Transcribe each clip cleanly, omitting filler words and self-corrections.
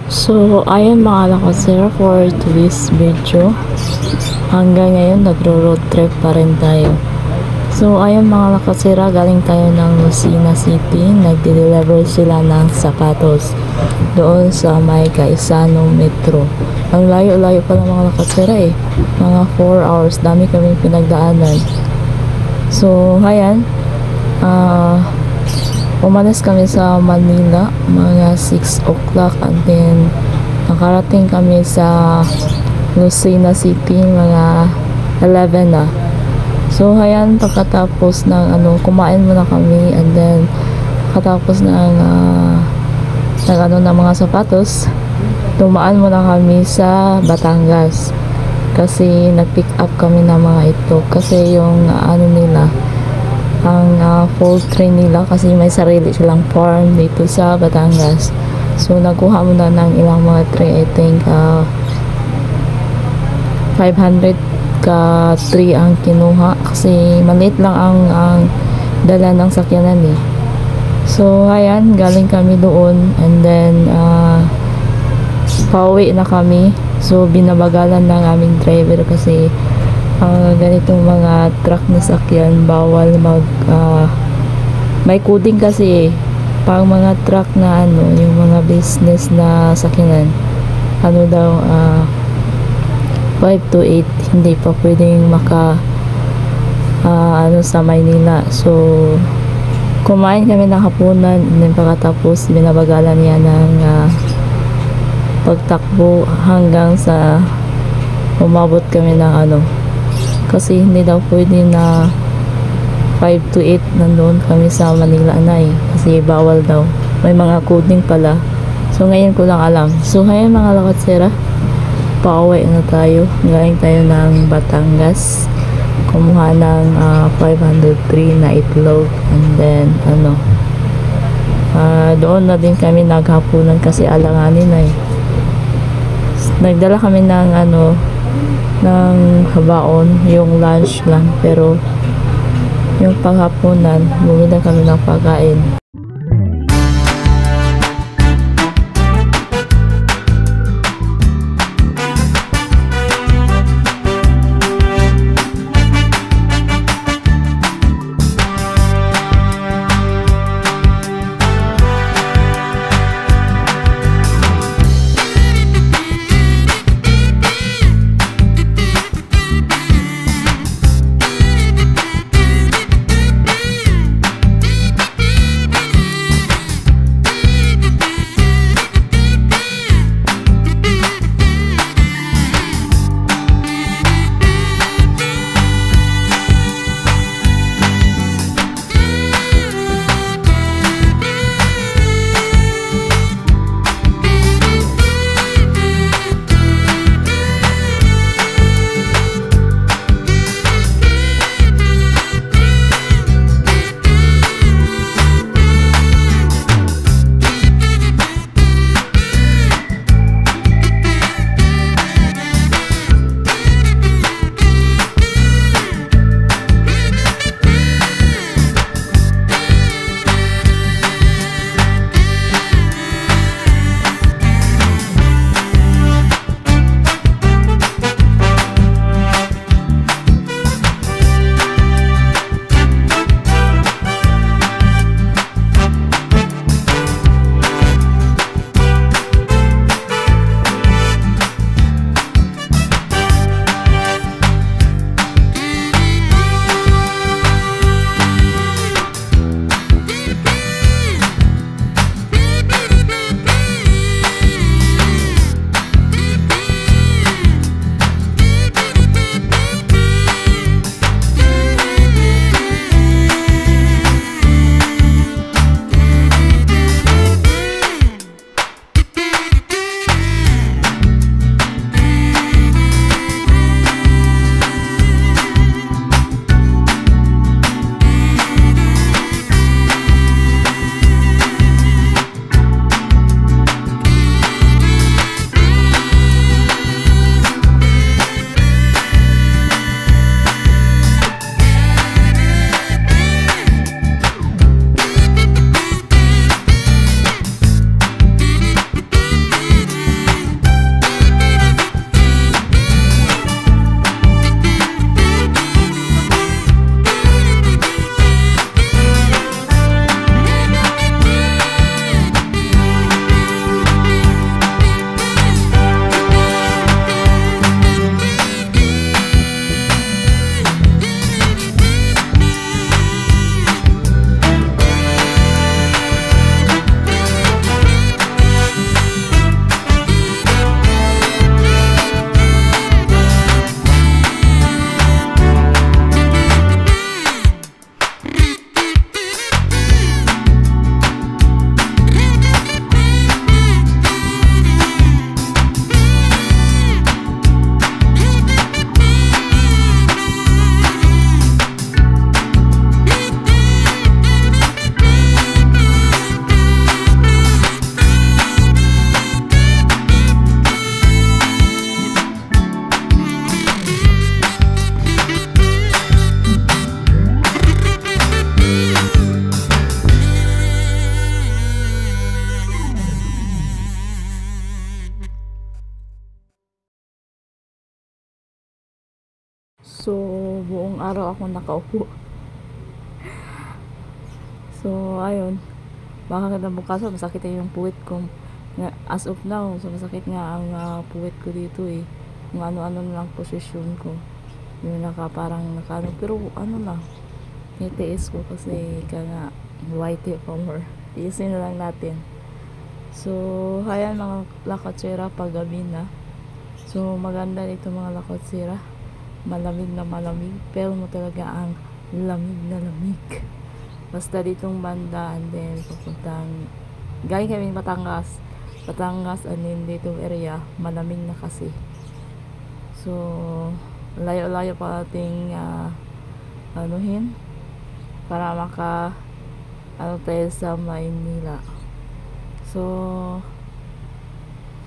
So, ayan mga lakasera for today's video. Hanggang ngayon, nagro-road trip pa rin tayo. So, ayan mga lakasera, galing tayo ng Lucena City. Nagde-deliver sila ng sapatos doon sa may Kaisanong Metro. Ang layo-layo pa ng mga lakasera eh. Mga 4 hours. Dami kami pinagdaanan. So, ayan. Umalis kami sa Manila mga 6 o'clock and then nakarating kami sa Lucena City mga 11 na. So ayan, pagkatapos ng kumain muna kami and then pagkatapos ng mga sapatos, tumaan muna kami sa Batangas kasi nag-pick up kami ng mga ito kasi yung nila ang full train nila kasi may sarili silang farm dito sa Batangas. So nagkuha muna ng ilang mga tray. I think 500 ka tray ang kinuha kasi maliit lang ang dala ng sakyanan eh. So ayan, galing kami doon and then pauwi na kami. So binabagalan ng aming driver kasi ganitong mga truck na sakyan bawal may coding kasi pang mga truck na yung mga business na sakyanan daw 5 to 8 hindi pa pwedeng sa Maynila. So kumain kami ng hapunan and then pagkatapos binabagalan niya ng pagtakbo hanggang sa umabot kami ng kasi hindi daw pwede na 5 to 8 nandoon kami sa Manila na eh. Kasi bawal daw. May mga coding pala. So ngayon ko lang alam. So ngayon mga lakatsera, pauwi na tayo. Galing tayo ng Batangas. Kumuha ng 503 na itlog. And then doon na din kami naghapunan kasi alanganin na eh. Nagdala kami ng ng habaon, yung lunch lang, pero yung panghapunan bumili kami ng pagkain. So, buong araw ako nakaupo. So, ayun. Baka kinabukasan, masakit na yung puwit ko. As of now, so masakit nga ang puwit ko dito eh. Kung ano-ano na lang posisyon ko. Yung parang nakano. Pero ano lang, nitiis ko kasi nga white power. Tiisin na lang natin. So, ayan mga lakatsera paggabi na. So, maganda dito mga lakatsera. Malamig na malamig. Pero mo talaga ang lamig na lamig. Basta ditong banda and then pupuntang galing kami Batangas and then ditong area malamig na kasi. So layo-layo pa ating anuhin para tayo sa Maynila. So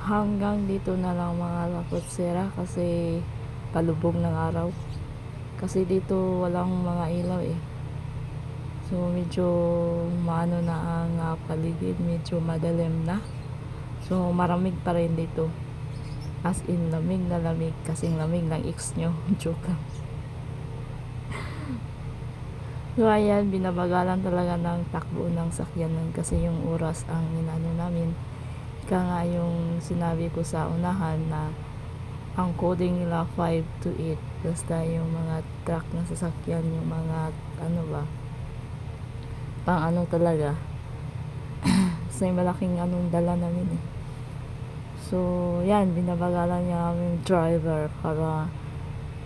hanggang dito na lang mga lakotsera kasi palubog ng araw. Kasi dito walang mga ilaw eh. So, medyo maano na ang paligid, medyo madilim na. So, maramig pa rin dito. As in, lamig na lamig. Kasing lamig ng ex nyo. Joke lang. So, ayan, binabagalan talaga ng takbo ng sakyanan kasi yung oras ang inano namin. Kaya nga yung sinabi ko sa unahan na ang coding nila 5 to 8. Basta yung mga truck na sasakyan, yung mga ano ba, pang ano talaga kasi malaking anong dala namin eh. So yan, binabagalan niya kami driver para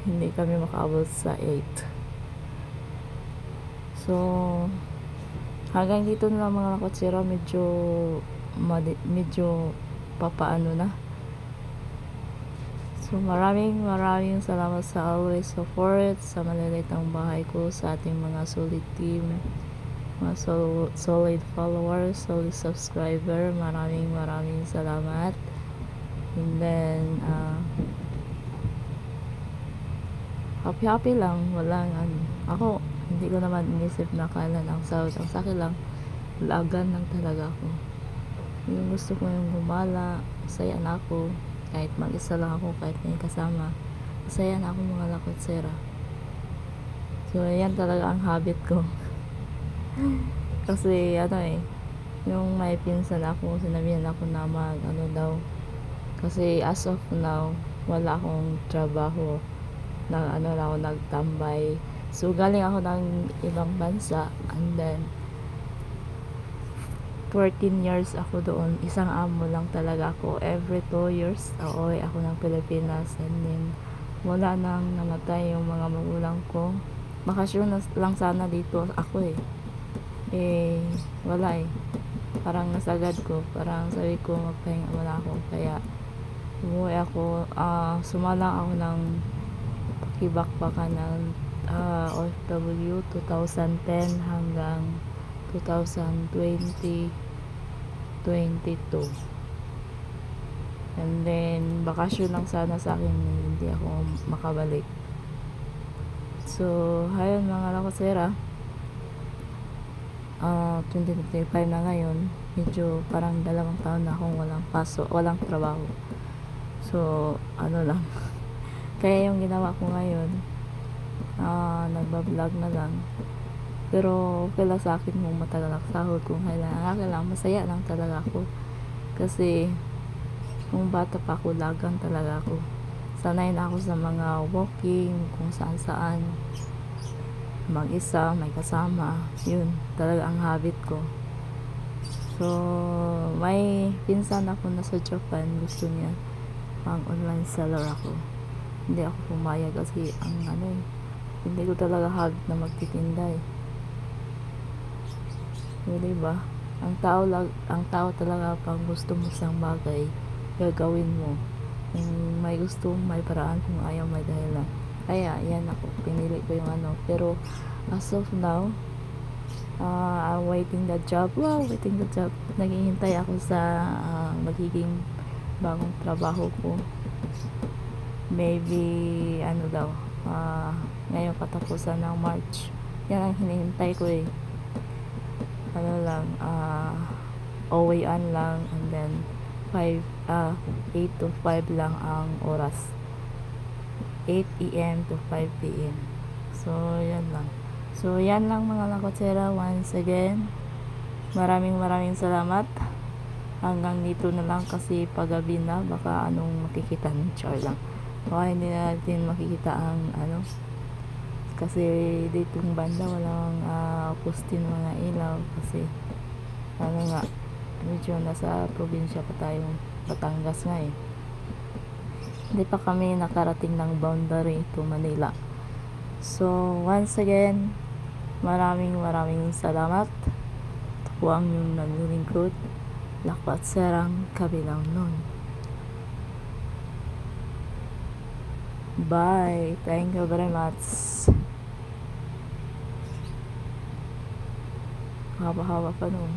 hindi kami makaabot sa 8. So hanggang dito na lang mga lakotsera, medyo papaano na. So maraming salamat sa always support sa malilitang bahay ko, sa ating mga solid team, mga solid followers, solid subscriber. Maraming salamat. And then happy lang, walang ako hindi ko naman inisip na kailan ang sahod. Ang sa akin lang, lagan lang talaga ako. Yung gusto ko yung gumala, masaya na ako kahit mag-isa lang ako, kahit may kasama, masaya na ako mga lakotsera. So yan talaga ang habit ko. Kasi yung may pinsan ako, sinabihan ako na daw, kasi as of now wala akong trabaho, ako nagtambay. So galing ako ng ibang bansa and then 14 years ako doon. Isang amo lang talaga ako. Every 2 years uuwi ako ng Pilipinas and then wala nang namatay yung mga magulang ko. Bakasyon lang sana dito ako wala parang nasagad ko, parang sabi ko magpahinga muna ako, kaya umuwi ako. Sumala ako ng pakibakbakan ng OFW 2010 hanggang 2022 and then bakasyon lang sana sa akin, hindi ako makabalik. So ayun mga lakotsera, 2025 na ngayon, medyo parang 2 taon na akong walang trabaho. So lang kaya yung ginawa ko ngayon, nagbablog na lang. Pero okay lang sa akin kung matagal ang sahod, kung kailangan lang, masaya lang talaga ako. Kasi kung bata pa ako, lagang talaga ako. Sanay na ako sa mga walking, kung saan mag-isa, may kasama. Yun, talaga ang habit ko. So, may pinsan ako na sa Japan, gusto niya pang online seller ako. Hindi ako pumayag kasi hindi ko talaga habit na magtitinda So, diba? Ang tao talaga pang gusto mo isang bagay, gagawin mo. Kung may gusto, may paraan. Kung ayaw, may dahilan. Kaya, yan ako. Pinili ko yung Pero, as of now, I'm waiting the job. Naghihintay ako sa magiging bagong trabaho ko. Maybe, ngayong katapusan ng March. Yan ang hinihintay ko OA lang, and then 8 to 5 lang ang oras. 8 AM to 5 PM. So, yan lang. So, yan lang mga lakotsera. Once again, maraming salamat. Hanggang dito na lang kasi paggabi na, baka anong makikita ng char lang. Baka hindi natin makikita ang ano, kasi ditong banda walang postin mga ilaw kasi ano nga, medyo nasa probinsya pa tayong Batangas nga eh. Hindi pa kami nakarating ng boundary to Manila. So, once again, maraming salamat. Ito po ang yung naglilingkod, Lakotserang Kabilang Nun. Bye. Thank you very much. Haba-haba pa nun.